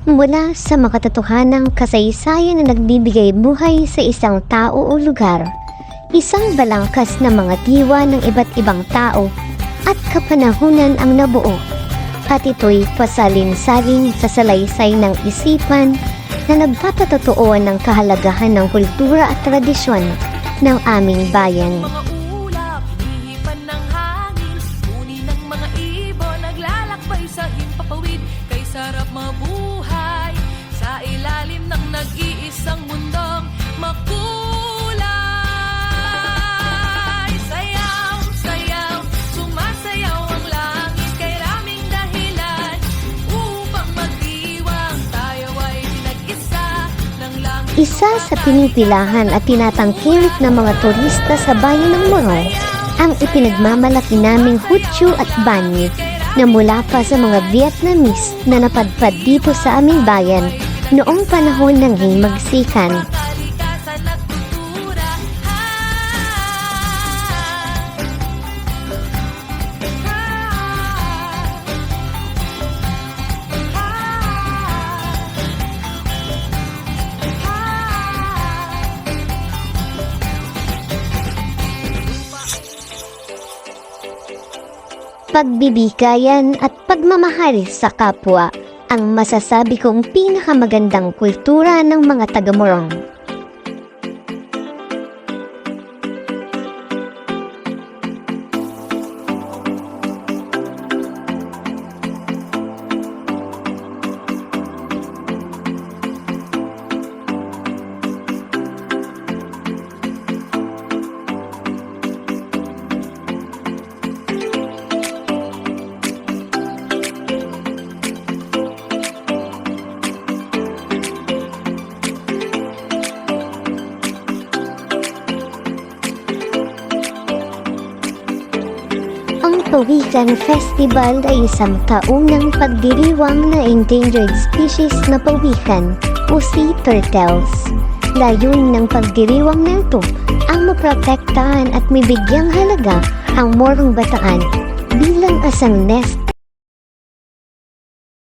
Mula sa makatotohanang kasaysayan na nagbibigay buhay sa isang tao o lugar, isang balangkas na mga diwa ng iba't ibang tao at kapanahunan ang nabuo, at ito'y pasalin-salin sa salaysay ng isipan na nagpapatotooan ng kahalagahan ng kultura at tradisyon ng aming bayan. Mga ulap, hinihipan ng hangin, uni ng mga ibon, naglalakbay sa himpapawid, kay sarap mabuhay sa ilalim ng nag-iisang mundong makulay. Sayaw, sayaw, sumasayaw ang langit, kay raming dahilan upang magdiwang, tayo ay nag-isa ng langit. Isa sa pinipilahan at tinatangkilik ng mga turista sa bayan ng Morong ang ipinagmamalaki naming Hutsu at Banyi na mula pa sa mga Vietnamese na napadpad dito sa aming bayan noong panahon ng himagsikan. Kalikasan at kultura, Pagbibigayan at pagmamahal sa kapwa ang masasabi kong pinakamagandang kultura ng mga taga-Morong. Ang Pawikan Festival ay isang taunang pagdiriwang na endangered species na pawikan o sea turtles. Layunin ng pagdiriwang na ito ang maprotektahan at mabigyang halaga ang Morong Bataan bilang asang nest